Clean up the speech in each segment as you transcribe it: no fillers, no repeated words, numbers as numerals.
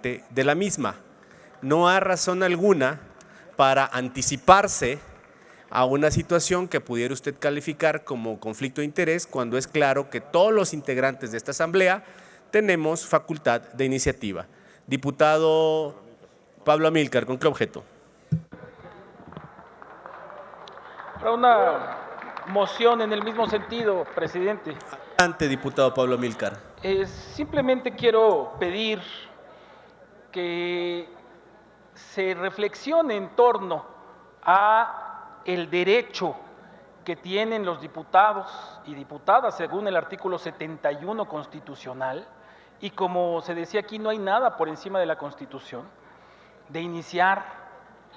de la misma. No hay razón alguna para anticiparse a una situación que pudiera usted calificar como conflicto de interés cuando es claro que todos los integrantes de esta asamblea tenemos facultad de iniciativa. Diputado Pablo Amílcar, ¿con qué objeto? Para una moción en el mismo sentido, presidente. Adelante, diputado Pablo Amílcar. Simplemente quiero pedir que se reflexione en torno a el derecho que tienen los diputados y diputadas según el artículo 71 constitucional, y como se decía aquí, no hay nada por encima de la Constitución, de iniciar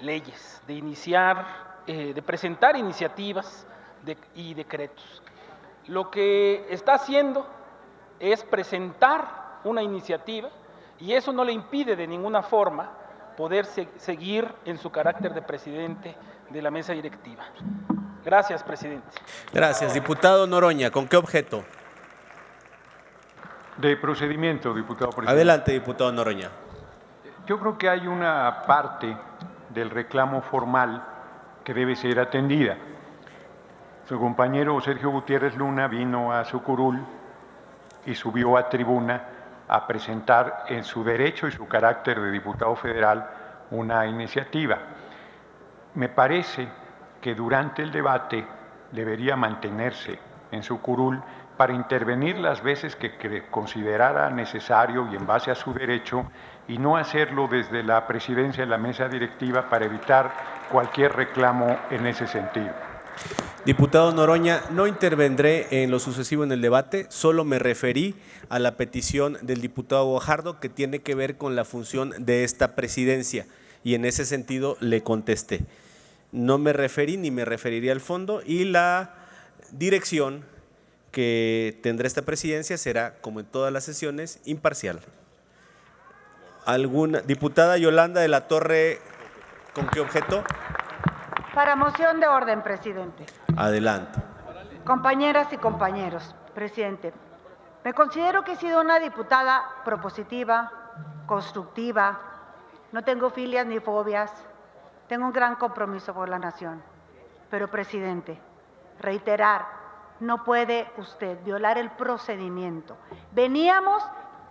leyes, de presentar iniciativas y decretos. Lo que está haciendo es presentar una iniciativa y eso no le impide de ninguna forma poder seguir en su carácter de presidente de la mesa directiva. Gracias, presidente. Gracias. Diputado Noroña, ¿con qué objeto? De procedimiento, diputado presidente. Adelante, diputado Noroña. Yo creo que hay una parte del reclamo formal que debe ser atendida. Su compañero Sergio Gutiérrez Luna vino a su curul y subió a tribuna a presentar en su derecho y su carácter de diputado federal una iniciativa. Me parece que durante el debate debería mantenerse en su curul para intervenir las veces que considerara necesario y en base a su derecho, y no hacerlo desde la presidencia de la mesa directiva para evitar cualquier reclamo en ese sentido. Diputado Noroña, no intervendré en lo sucesivo en el debate, solo me referí a la petición del diputado Guajardo que tiene que ver con la función de esta presidencia y en ese sentido le contesté. No me referí ni me referiría al fondo y la dirección que tendrá esta presidencia será, como en todas las sesiones, imparcial. Diputada Yolanda de la Torre, ¿con qué objeto? Para moción de orden, presidente. Adelante. Compañeras y compañeros, presidente, me considero que he sido una diputada propositiva, constructiva, no tengo filias ni fobias, tengo un gran compromiso por la nación. Pero, presidente, reiterar, no puede usted violar el procedimiento. Veníamos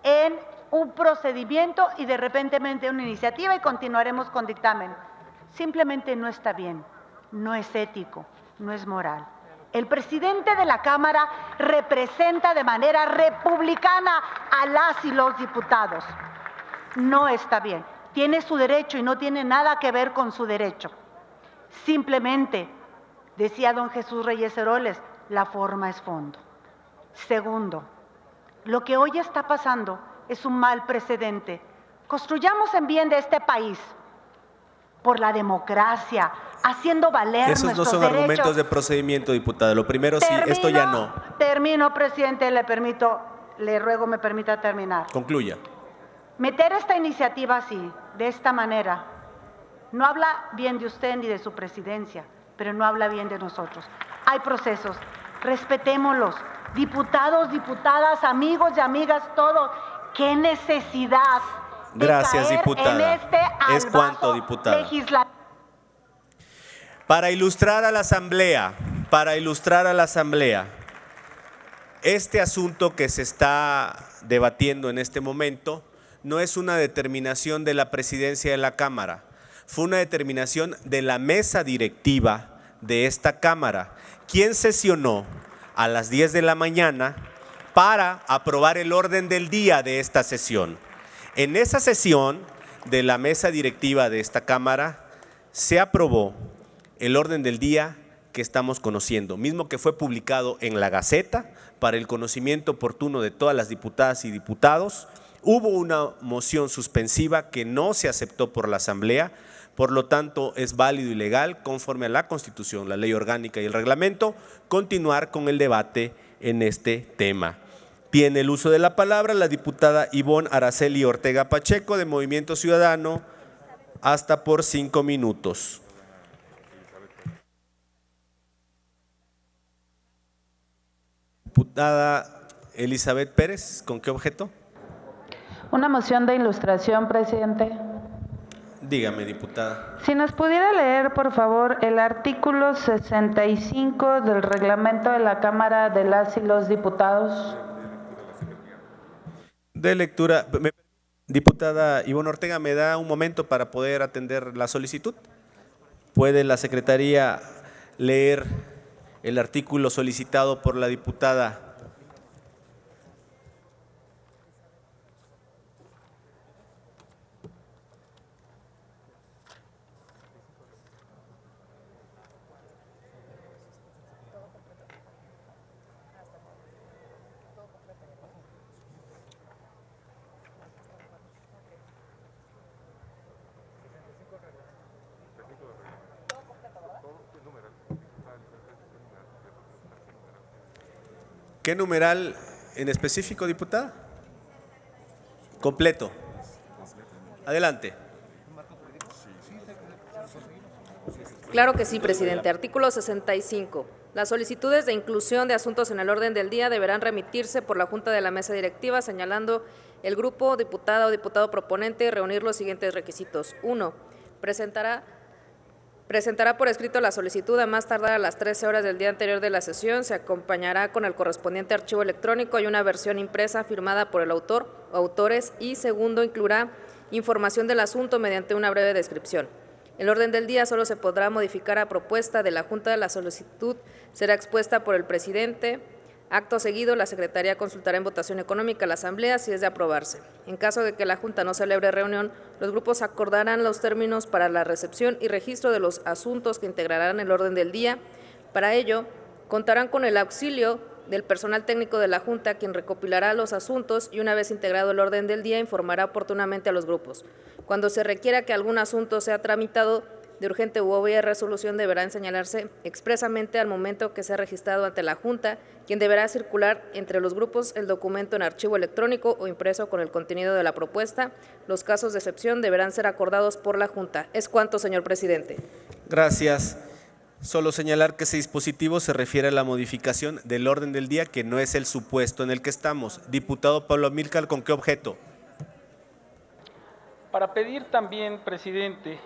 en un procedimiento y de repente una iniciativa y continuaremos con dictamen. Simplemente no está bien, no es ético, no es moral. El presidente de la Cámara representa de manera republicana a las y los diputados. No está bien. Tiene su derecho y no tiene nada que ver con su derecho. Simplemente, decía don Jesús Reyes Heroles, la forma es fondo. Segundo, lo que hoy está pasando es un mal precedente. Construyamos en bien de este país por la democracia, haciendo valer nuestros derechos. Esos no son argumentos de procedimiento, diputada. Lo primero sí, esto ya no. Termino, presidente, le ruego me permita terminar. Concluya. Meter esta iniciativa así, de esta manera, no habla bien de usted ni de su presidencia, pero no habla bien de nosotros. Hay procesos, respetémoslos. Diputados, diputadas, amigos y amigas, todos. ¿Qué necesidad? Gracias, caer diputada. En Es cuanto, diputada. Para ilustrar a la asamblea, este asunto que se está debatiendo en este momento no es una determinación de la presidencia de la Cámara, fue una determinación de la mesa directiva de esta Cámara, quien sesionó a las 10 de la mañana para aprobar el orden del día de esta sesión. En esa sesión de la mesa directiva de esta Cámara se aprobó el orden del día que estamos conociendo, mismo que fue publicado en la Gaceta para el conocimiento oportuno de todas las diputadas y diputados. Hubo una moción suspensiva que no se aceptó por la Asamblea, por lo tanto es válido y legal, conforme a la Constitución, la Ley Orgánica y el Reglamento, continuar con el debate en este tema. Tiene el uso de la palabra la diputada Ivonne Araceli Ortega Pacheco, de Movimiento Ciudadano, hasta por 5 minutos. Diputada Elizabeth Pérez, ¿con qué objeto? Una moción de ilustración, presidente. Dígame, diputada. Si nos pudiera leer, por favor, el artículo 65 del reglamento de la Cámara de las y los Diputados. De lectura. Diputada Ivonne Ortega, ¿me da un momento para poder atender la solicitud? ¿Puede la Secretaría leer el artículo solicitado por la diputada? ¿Qué numeral en específico, diputada? Completo. Adelante. Claro que sí, presidente. Artículo 65. Las solicitudes de inclusión de asuntos en el orden del día deberán remitirse por la Junta de la Mesa Directiva, señalando el grupo, diputada o diputado proponente, y reunir los siguientes requisitos. 1. Presentará por escrito la solicitud a más tardar a las 13 horas del día anterior de la sesión. Se acompañará con el correspondiente archivo electrónico y una versión impresa firmada por el autor o autores. Y segundo, incluirá información del asunto mediante una breve descripción. El orden del día solo se podrá modificar a propuesta de la Junta. La solicitud será expuesta por el presidente. Acto seguido, la Secretaría consultará en votación económica a la Asamblea si es de aprobarse. En caso de que la Junta no celebre reunión, los grupos acordarán los términos para la recepción y registro de los asuntos que integrarán el orden del día. Para ello, contarán con el auxilio del personal técnico de la Junta, quien recopilará los asuntos y, una vez integrado el orden del día, informará oportunamente a los grupos. Cuando se requiera que algún asunto sea tramitado de urgente u obvia resolución, deberá señalarse expresamente al momento que sea registrado ante la Junta, quien deberá circular entre los grupos el documento en archivo electrónico o impreso con el contenido de la propuesta. Los casos de excepción deberán ser acordados por la Junta. Es cuanto, señor presidente. Gracias. Solo señalar que ese dispositivo se refiere a la modificación del orden del día, que no es el supuesto en el que estamos. Diputado Pablo Amílcar, ¿con qué objeto? Para pedir también, presidente,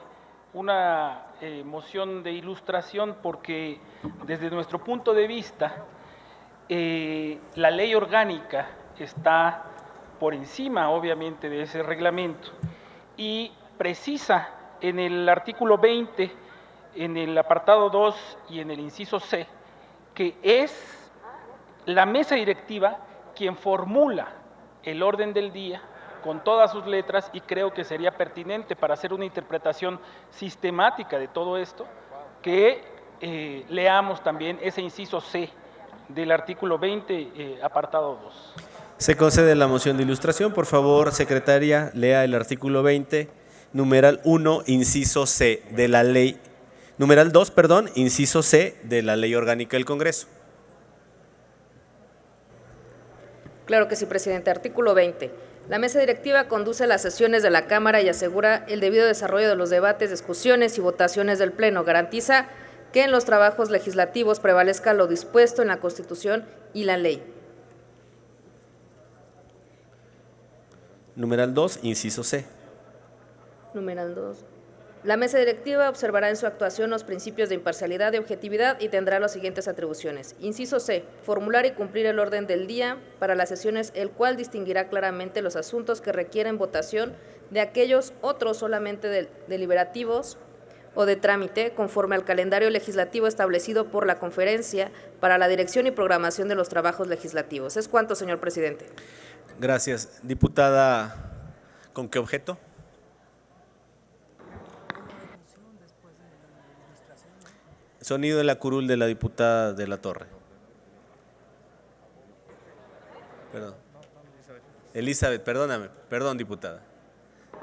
una moción de ilustración, porque desde nuestro punto de vista la ley orgánica está por encima, obviamente, de ese reglamento, y precisa en el artículo 20, en el apartado 2 y en el inciso C, que es la mesa directiva quien formula el orden del día con todas sus letras, y creo que sería pertinente para hacer una interpretación sistemática de todo esto, que leamos también ese inciso C del artículo 20, apartado 2. Se concede la moción de ilustración. Por favor, secretaria, lea el artículo 20, numeral 1, inciso C de la ley, numeral 2, perdón, inciso C de la Ley Orgánica del Congreso. Claro que sí, presidente. Artículo 20. La mesa directiva conduce las sesiones de la Cámara y asegura el debido desarrollo de los debates, discusiones y votaciones del Pleno. Garantiza que en los trabajos legislativos prevalezca lo dispuesto en la Constitución y la ley. Numeral 2, inciso C. Numeral 2. La mesa directiva observará en su actuación los principios de imparcialidad y objetividad y tendrá las siguientes atribuciones. Inciso C. Formular y cumplir el orden del día para las sesiones, el cual distinguirá claramente los asuntos que requieren votación de aquellos otros solamente deliberativos o de trámite, conforme al calendario legislativo establecido por la Conferencia para la Dirección y Programación de los Trabajos Legislativos. Es cuanto, señor presidente. Gracias. Diputada, ¿con qué objeto? Sonido de la curul de la diputada de la Torre. Perdón. Elizabeth, perdóname. Perdón, diputada.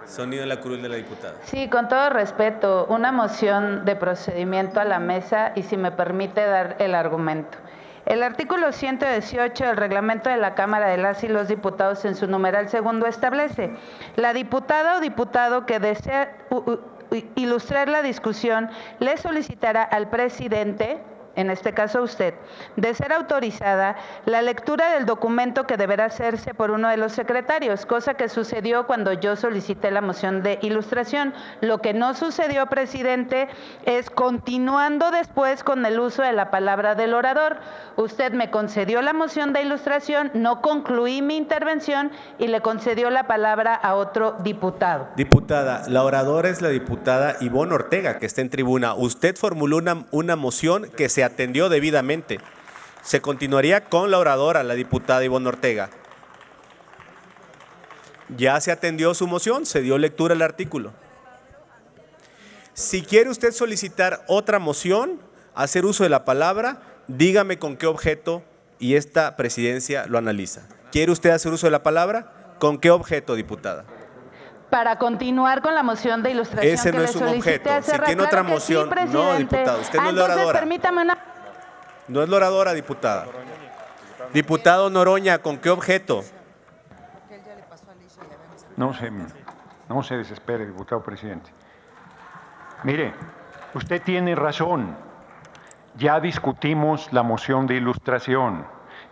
Sonido de la curul de la diputada. Sí, con todo respeto, una moción de procedimiento a la mesa y si me permite dar el argumento. El artículo 118 del reglamento de la Cámara de las y los Diputados en su numeral segundo establece: la diputada o diputado que desea ilustrar la discusión le solicitará al presidente en este caso usted, de ser autorizada la lectura del documento que deberá hacerse por uno de los secretarios, cosa que sucedió cuando yo solicité la moción de ilustración. Lo que no sucedió, presidente, es continuando después con el uso de la palabra del orador. Usted me concedió la moción de ilustración, no concluí mi intervención y le concedió la palabra a otro diputado. Diputada, la oradora es la diputada Ivonne Ortega, que está en tribuna. Usted formuló una moción que se atendió debidamente. Se continuaría con la oradora, la diputada Ivonne Ortega. Ya se atendió su moción, se dio lectura al artículo. Si quiere usted solicitar otra moción, hacer uso de la palabra, dígame con qué objeto y esta presidencia lo analiza. ¿Quiere usted hacer uso de la palabra? ¿Con qué objeto, diputada? Para continuar con la moción de ilustración. Ese no es un objeto. Si tiene otra moción, no, diputada, usted no es la oradora. Permítame una... No es la oradora, diputada. Diputado Noroña, ¿con qué objeto? No se desespere, diputado presidente. Mire, usted tiene razón. Ya discutimos la moción de ilustración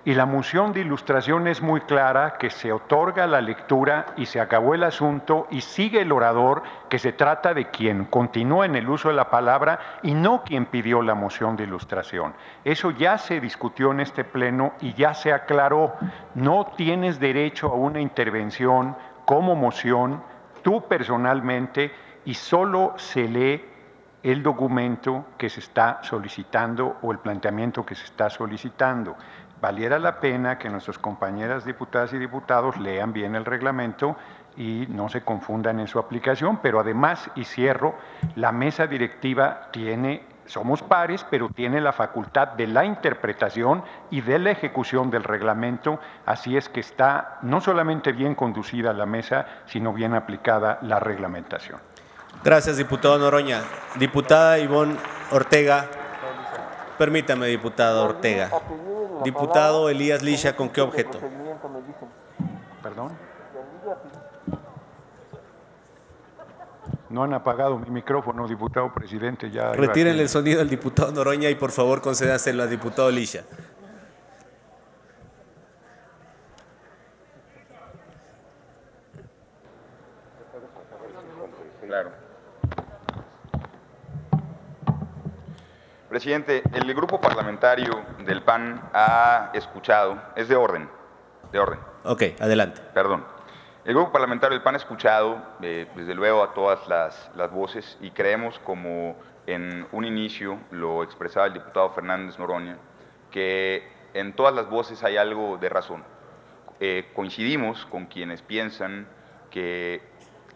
y la moción de ilustración es muy clara, que se otorga la lectura y se acabó el asunto y sigue el orador, que se trata de quien continúa en el uso de la palabra y no quien pidió la moción de ilustración. Eso ya se discutió en este pleno y ya se aclaró. No tienes derecho a una intervención como moción, tú personalmente, y solo se lee el documento que se está solicitando o el planteamiento que se está solicitando. Valiera la pena que nuestras compañeras diputadas y diputados lean bien el reglamento y no se confundan en su aplicación, pero además, y cierro, la mesa directiva somos pares, pero tiene la facultad de la interpretación y de la ejecución del reglamento, así es que está no solamente bien conducida la mesa, sino bien aplicada la reglamentación. Gracias, diputado Noroña. Diputada Ivonne Ortega. Permítame, diputada Ortega. Diputado Elías Licia, ¿con qué objeto? ¿Perdón? No han apagado mi micrófono, diputado presidente. Ya retírenle el sonido al diputado Noroña y por favor concédaselo al diputado Licia. Claro. Presidente, el grupo parlamentario del PAN ha escuchado, es de orden. Ok, adelante. Perdón. El grupo parlamentario del PAN ha escuchado, desde luego, a todas las voces y creemos, como en un inicio lo expresaba el diputado Fernández Noroña, que en todas las voces hay algo de razón. Coincidimos con quienes piensan que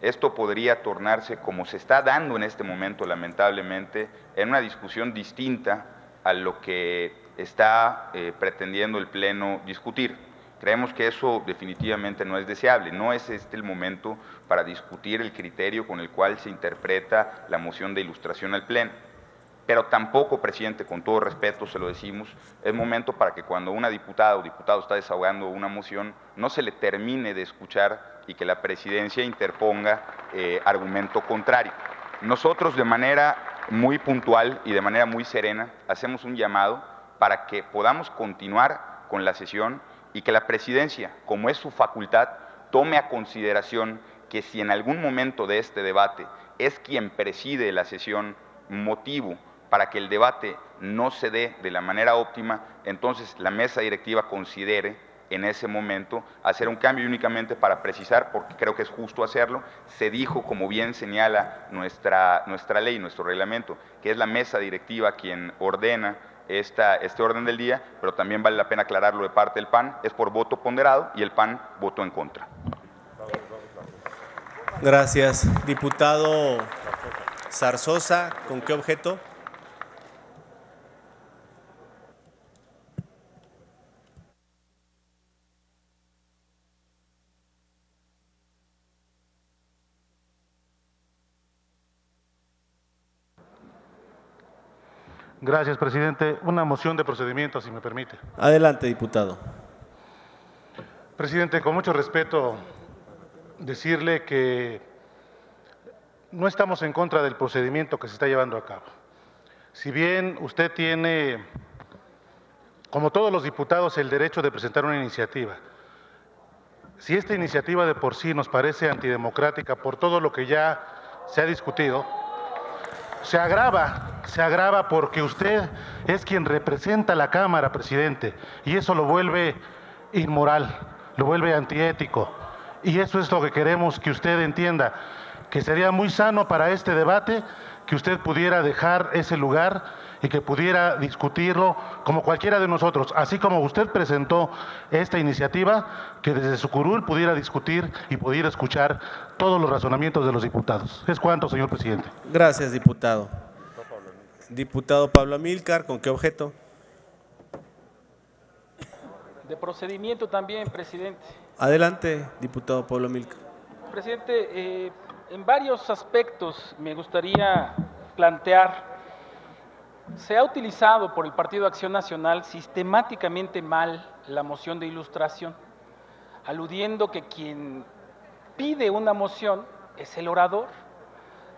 esto podría tornarse, como se está dando en este momento, lamentablemente, en una discusión distinta a lo que está pretendiendo el Pleno discutir. Creemos que eso definitivamente no es deseable, no es este el momento para discutir el criterio con el cual se interpreta la moción de ilustración al Pleno. Pero tampoco, presidente, con todo respeto se lo decimos, es momento para que cuando una diputada o diputado está desahogando una moción, no se le termine de escuchar y que la presidencia interponga argumento contrario. Nosotros, de manera muy puntual y de manera muy serena, hacemos un llamado para que podamos continuar con la sesión y que la presidencia, como es su facultad, tome a consideración que si en algún momento de este debate es quien preside la sesión motivo para que el debate no se dé de la manera óptima, entonces la mesa directiva considere en ese momento hacer un cambio, únicamente para precisar, porque creo que es justo hacerlo. Se dijo, como bien señala nuestra ley, nuestro reglamento, que es la mesa directiva quien ordena este orden del día, pero también vale la pena aclararlo de parte del PAN, es por voto ponderado y el PAN votó en contra. Gracias. Diputado Zarzosa, ¿con qué objeto? Gracias, presidente. Una moción de procedimiento, si me permite. Adelante, diputado. Presidente, con mucho respeto, decirle que no estamos en contra del procedimiento que se está llevando a cabo. Si bien usted tiene, como todos los diputados, el derecho de presentar una iniciativa, si esta iniciativa de por sí nos parece antidemocrática por todo lo que ya se ha discutido, se agrava porque usted es quien representa a la Cámara, presidente, y eso lo vuelve inmoral, lo vuelve antiético. Y eso es lo que queremos que usted entienda, que sería muy sano para este debate que usted pudiera dejar ese lugar y que pudiera discutirlo como cualquiera de nosotros, así como usted presentó esta iniciativa, que desde su curul pudiera discutir y pudiera escuchar todos los razonamientos de los diputados. Es cuanto, señor presidente. Gracias, diputado. Diputado Pablo Amílcar, ¿con qué objeto? De procedimiento también, presidente. Adelante, diputado Pablo Amílcar. Presidente, en varios aspectos me gustaría plantear. Se ha utilizado por el Partido Acción Nacional sistemáticamente mal la moción de ilustración, aludiendo que quien pide una moción es el orador.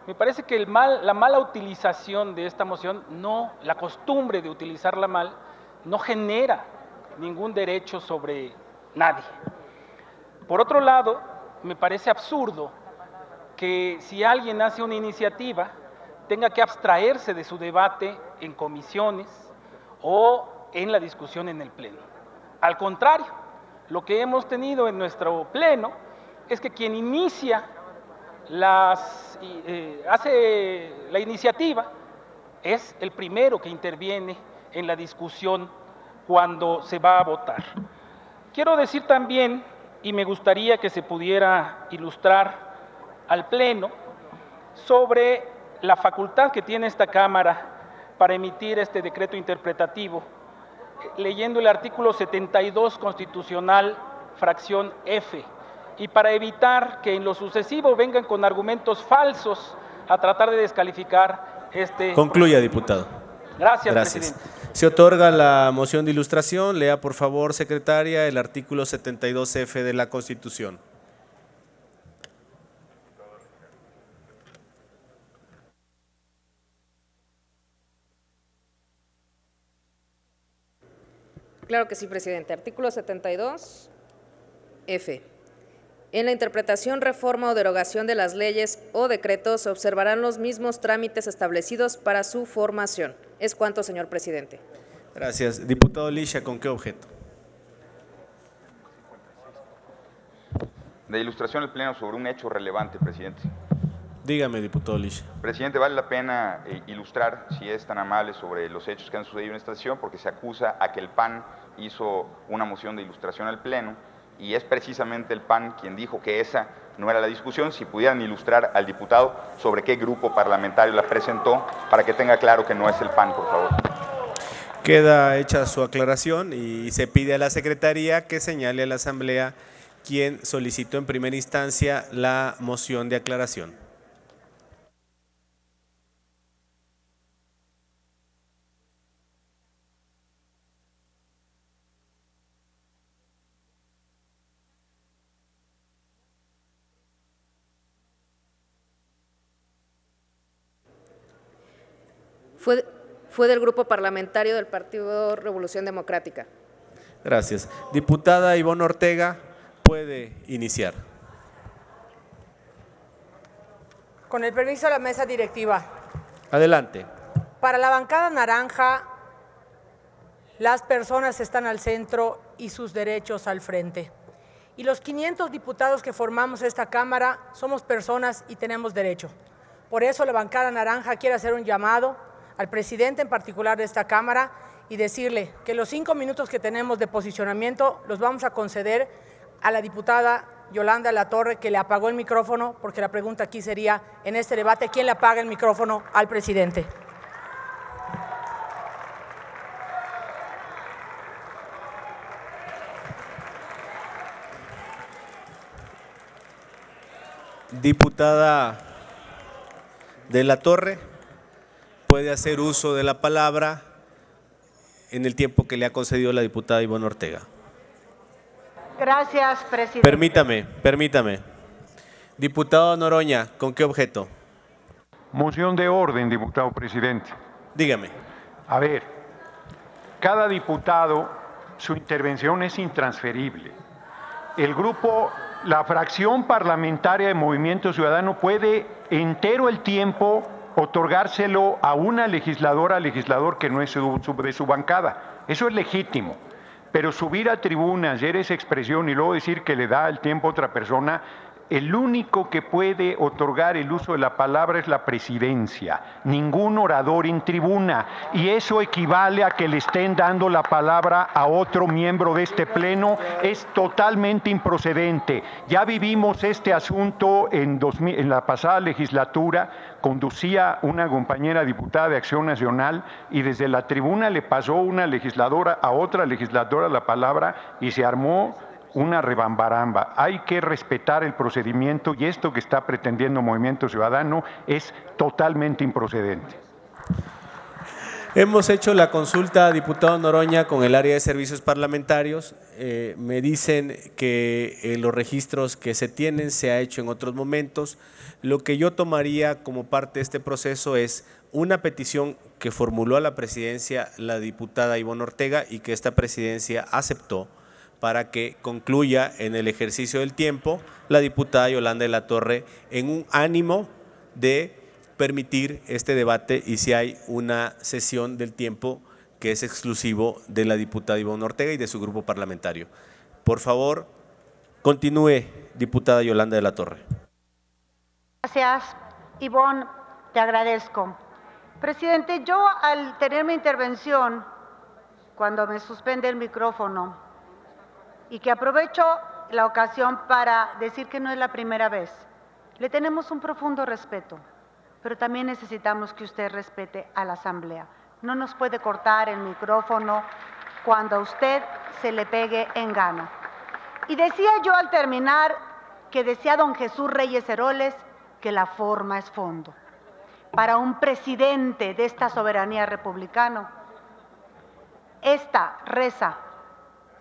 Me parece que la mala utilización de esta moción, la costumbre de utilizarla mal, no genera ningún derecho sobre nadie. Por otro lado, me parece absurdo que si alguien hace una iniciativa, tenga que abstraerse de su debate en comisiones o en la discusión en el Pleno. Al contrario, lo que hemos tenido en nuestro Pleno es que quien inicia hace la iniciativa es el primero que interviene en la discusión cuando se va a votar. Quiero decir también, y me gustaría que se pudiera ilustrar al Pleno, sobre la facultad que tiene esta Cámara para emitir este decreto interpretativo, leyendo el artículo 72 constitucional, fracción F, y para evitar que en lo sucesivo vengan con argumentos falsos a tratar de descalificar este... Concluya, diputado. Gracias, Gracias. presidente. Se otorga la moción de ilustración. Lea, por favor, secretaria, el artículo 72F de la Constitución. Claro que sí, presidente. Artículo 72, F. En la interpretación, reforma o derogación de las leyes o decretos se observarán los mismos trámites establecidos para su formación. Es cuanto, señor presidente. Gracias. Diputado Lisha, ¿con qué objeto? De ilustración al Pleno sobre un hecho relevante, presidente. Dígame, diputado Lisha. Presidente, vale la pena ilustrar, si es tan amable, sobre los hechos que han sucedido en esta sesión, porque se acusa a que el PAN hizo una moción de ilustración al Pleno, y es precisamente el PAN quien dijo que esa no era la discusión. Si pudieran ilustrar al diputado sobre qué grupo parlamentario la presentó, para que tenga claro que no es el PAN, por favor. Queda hecha su aclaración y se pide a la Secretaría que señale a la Asamblea quien solicitó en primera instancia la moción de aclaración. Fue del Grupo Parlamentario del Partido Revolución Democrática. Gracias. Diputada Ivonne Ortega, puede iniciar. Con el permiso de la mesa directiva. Adelante. Para la bancada naranja, las personas están al centro y sus derechos al frente. Y los 500 diputados que formamos esta Cámara somos personas y tenemos derecho. Por eso la bancada naranja quiere hacer un llamado al presidente en particular de esta Cámara y decirle que los 5 minutos que tenemos de posicionamiento los vamos a conceder a la diputada Yolanda Latorre, que le apagó el micrófono, porque la pregunta aquí sería, en este debate, ¿quién le apaga el micrófono al presidente? Diputada de la Torre, puede hacer uso de la palabra en el tiempo que le ha concedido la diputada Ivonne Ortega. Gracias, presidente. Permítame. Diputado Noroña, ¿con qué objeto? Moción de orden, diputado presidente. Dígame. A ver, cada diputado, su intervención es intransferible. El grupo, la fracción parlamentaria de Movimiento Ciudadano puede entero el tiempo otorgárselo a una legisladora, legislador que no es de su bancada. Eso es legítimo. Pero subir a tribuna, hacer esa expresión y luego decir que le da el tiempo a otra persona, el único que puede otorgar el uso de la palabra es la presidencia, ningún orador en tribuna, y eso equivale a que le estén dando la palabra a otro miembro de este pleno, es totalmente improcedente. Ya vivimos este asunto en la pasada legislatura, conducía una compañera diputada de Acción Nacional y desde la tribuna le pasó una legisladora a otra legisladora la palabra y se armó una rebambaramba. Hay que respetar el procedimiento y esto que está pretendiendo Movimiento Ciudadano es totalmente improcedente. Hemos hecho la consulta, diputado Noroña, con el área de servicios parlamentarios. Me dicen que los registros que se tienen se ha hecho en otros momentos. Lo que yo tomaría como parte de este proceso es una petición que formuló a la presidencia la diputada Ivonne Ortega y que esta presidencia aceptó para que concluya en el ejercicio del tiempo la diputada Yolanda de la Torre en un ánimo de permitir este debate y si hay una sesión del tiempo que es exclusivo de la diputada Ivonne Ortega y de su grupo parlamentario. Por favor, continúe, diputada Yolanda de la Torre. Gracias, Ivonne, te agradezco. Presidente, yo al tener mi intervención, cuando me suspende el micrófono, y que aprovecho la ocasión para decir que no es la primera vez, le tenemos un profundo respeto, pero también necesitamos que usted respete a la Asamblea. No nos puede cortar el micrófono cuando a usted se le pegue en gana. Y decía yo al terminar que decía don Jesús Reyes Heroles que la forma es fondo. Para un presidente de esta soberanía republicana, esta reza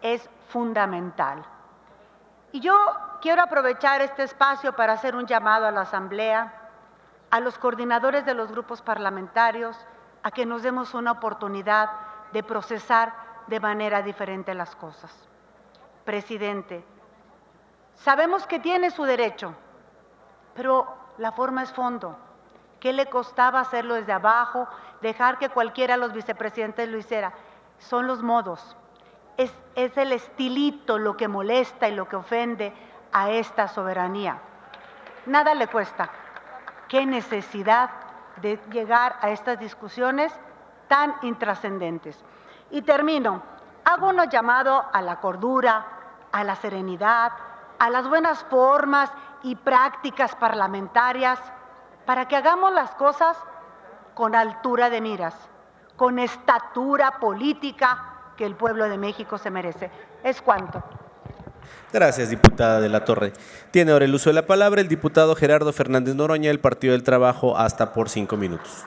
es fundamental. Y yo quiero aprovechar este espacio para hacer un llamado a la Asamblea, a los coordinadores de los grupos parlamentarios, a que nos demos una oportunidad de procesar de manera diferente las cosas. Presidente, sabemos que tiene su derecho, pero la forma es fondo. ¿Qué le costaba hacerlo desde abajo, dejar que cualquiera de los vicepresidentes lo hiciera? Son los modos. Es el estilito lo que molesta y lo que ofende a esta soberanía. Nada le cuesta. ¿Qué necesidad de llegar a estas discusiones tan intrascendentes? Y termino. Hago un llamado a la cordura, a la serenidad, a las buenas formas y prácticas parlamentarias para que hagamos las cosas con altura de miras, con estatura política que el pueblo de México se merece. Es cuanto. Gracias, diputada de la Torre. Tiene ahora el uso de la palabra el diputado Gerardo Fernández Noroña, del Partido del Trabajo, hasta por 5 minutos.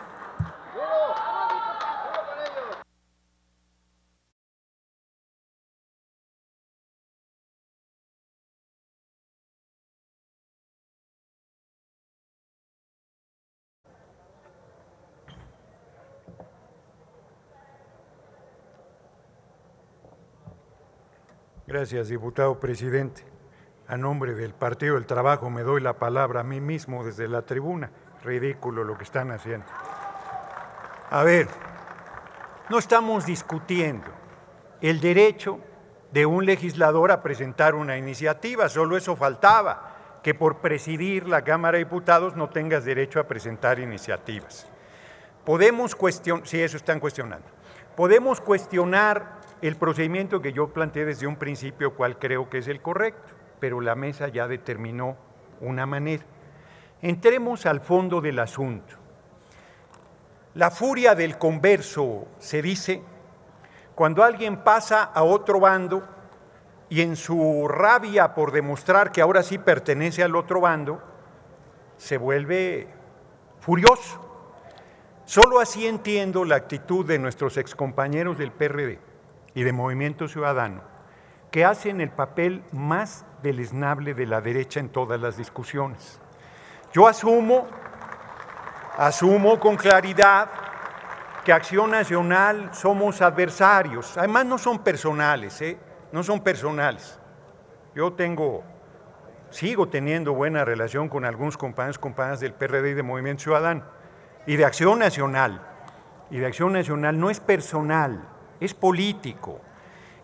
Gracias, diputado presidente. A nombre del Partido del Trabajo me doy la palabra a mí mismo desde la tribuna. Ridículo lo que están haciendo. A ver, no estamos discutiendo el derecho de un legislador a presentar una iniciativa, solo eso faltaba, que por presidir la Cámara de Diputados no tengas derecho a presentar iniciativas. Podemos cuestionar, sí, eso están cuestionando, podemos cuestionar el procedimiento que yo planteé desde un principio, cual creo que es el correcto, pero la mesa ya determinó una manera. Entremos al fondo del asunto. La furia del converso, se dice, cuando alguien pasa a otro bando y en su rabia por demostrar que ahora sí pertenece al otro bando, se vuelve furioso. Solo así entiendo la actitud de nuestros excompañeros del PRD y de Movimiento Ciudadano, que hacen el papel más deleznable de la derecha en todas las discusiones. Yo asumo con claridad que Acción Nacional somos adversarios. Además no son personales, no son personales. Yo sigo teniendo buena relación con algunos compañeras del PRD y de Movimiento Ciudadano y de Acción Nacional. Y de Acción Nacional no es personal, es político.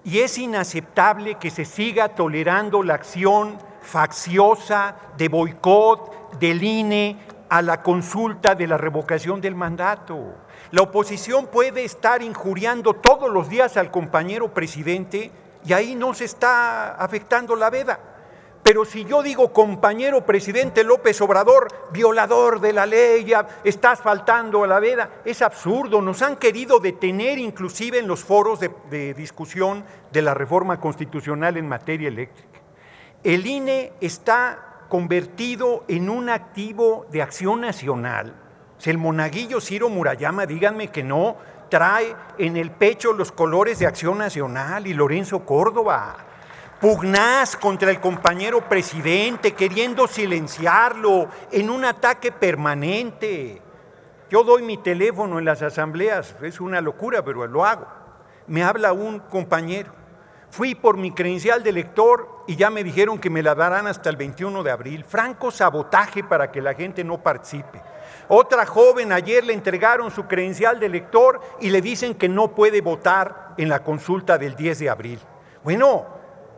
Y es inaceptable que se siga tolerando la acción facciosa de boicot del INE a la consulta de la revocación del mandato. La oposición puede estar injuriando todos los días al compañero presidente y ahí no se está afectando la veda. Pero si yo digo, compañero presidente López Obrador, violador de la ley, ya estás faltando a la veda, es absurdo. Nos han querido detener inclusive en los foros de discusión de la reforma constitucional en materia eléctrica. El INE está convertido en un activo de Acción Nacional. Si el monaguillo Ciro Murayama, díganme que no, trae en el pecho los colores de Acción Nacional, y Lorenzo Córdoba, pugnaz contra el compañero presidente, queriendo silenciarlo en un ataque permanente. Yo doy mi teléfono en las asambleas, es una locura, pero lo hago. Me habla un compañero, fui por mi credencial de elector y ya me dijeron que me la darán hasta el 21 de abril. Franco sabotaje para que la gente no participe. Otra joven ayer le entregaron su credencial de elector y le dicen que no puede votar en la consulta del 10 de abril. Bueno,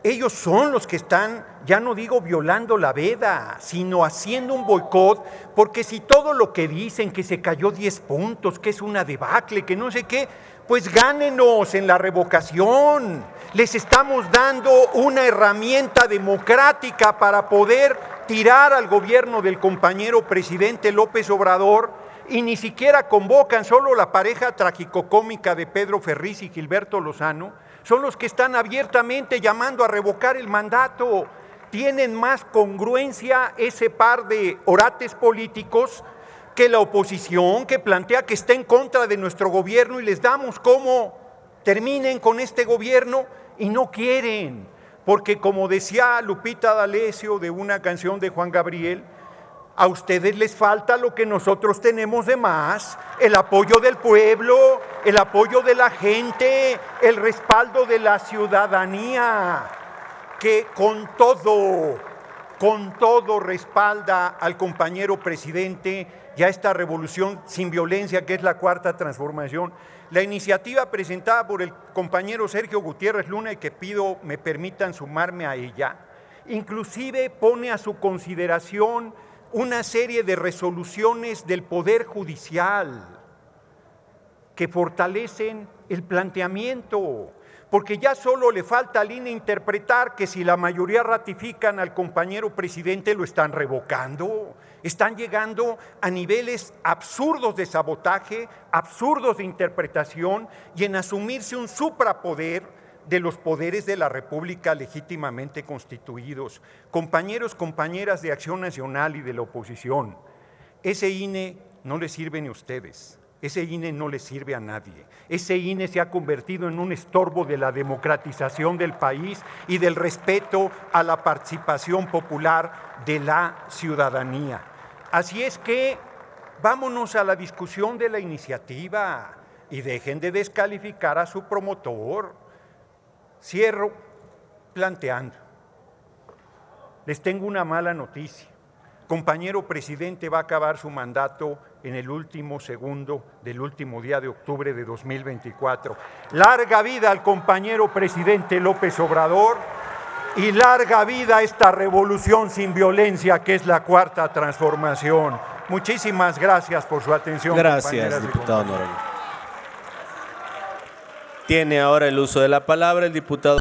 ellos son los que están, ya no digo violando la veda, sino haciendo un boicot, porque si todo lo que dicen, que se cayó 10 puntos, que es una debacle, que no sé qué, pues gánenos en la revocación. Les estamos dando una herramienta democrática para poder tirar al gobierno del compañero presidente López Obrador, y ni siquiera convocan, solo la pareja tragicocómica de Pedro Ferriz y Gilberto Lozano, son los que están abiertamente llamando a revocar el mandato. Tienen más congruencia ese par de orates políticos que la oposición, que plantea que está en contra de nuestro gobierno, y les damos cómo terminen con este gobierno y no quieren. Porque como decía Lupita D'Alessio de una canción de Juan Gabriel, a ustedes les falta lo que nosotros tenemos de más: el apoyo del pueblo, el apoyo de la gente, el respaldo de la ciudadanía, que con todo respalda al compañero presidente y a esta revolución sin violencia que es la Cuarta Transformación. La iniciativa presentada por el compañero Sergio Gutiérrez Luna, y que pido me permitan sumarme a ella, inclusive pone a su consideración una serie de resoluciones del Poder Judicial que fortalecen el planteamiento, porque ya solo le falta al INE interpretar que si la mayoría ratifican al compañero presidente lo están revocando. Están llegando a niveles absurdos de sabotaje, absurdos de interpretación, y en asumirse un suprapoder de los poderes de la República legítimamente constituidos. Compañeros, compañeras de Acción Nacional y de la oposición, ese INE no les sirve ni a ustedes, ese INE no les sirve a nadie. Ese INE se ha convertido en un estorbo de la democratización del país y del respeto a la participación popular de la ciudadanía. Así es que vámonos a la discusión de la iniciativa y dejen de descalificar a su promotor. Cierro planteando, les tengo una mala noticia. Compañero presidente va a acabar su mandato en el último segundo del último día de octubre de 2024. Larga vida al compañero presidente López Obrador y larga vida a esta revolución sin violencia que es la Cuarta Transformación. Muchísimas gracias por su atención. Gracias, diputado Noroña. Tiene ahora el uso de la palabra el diputado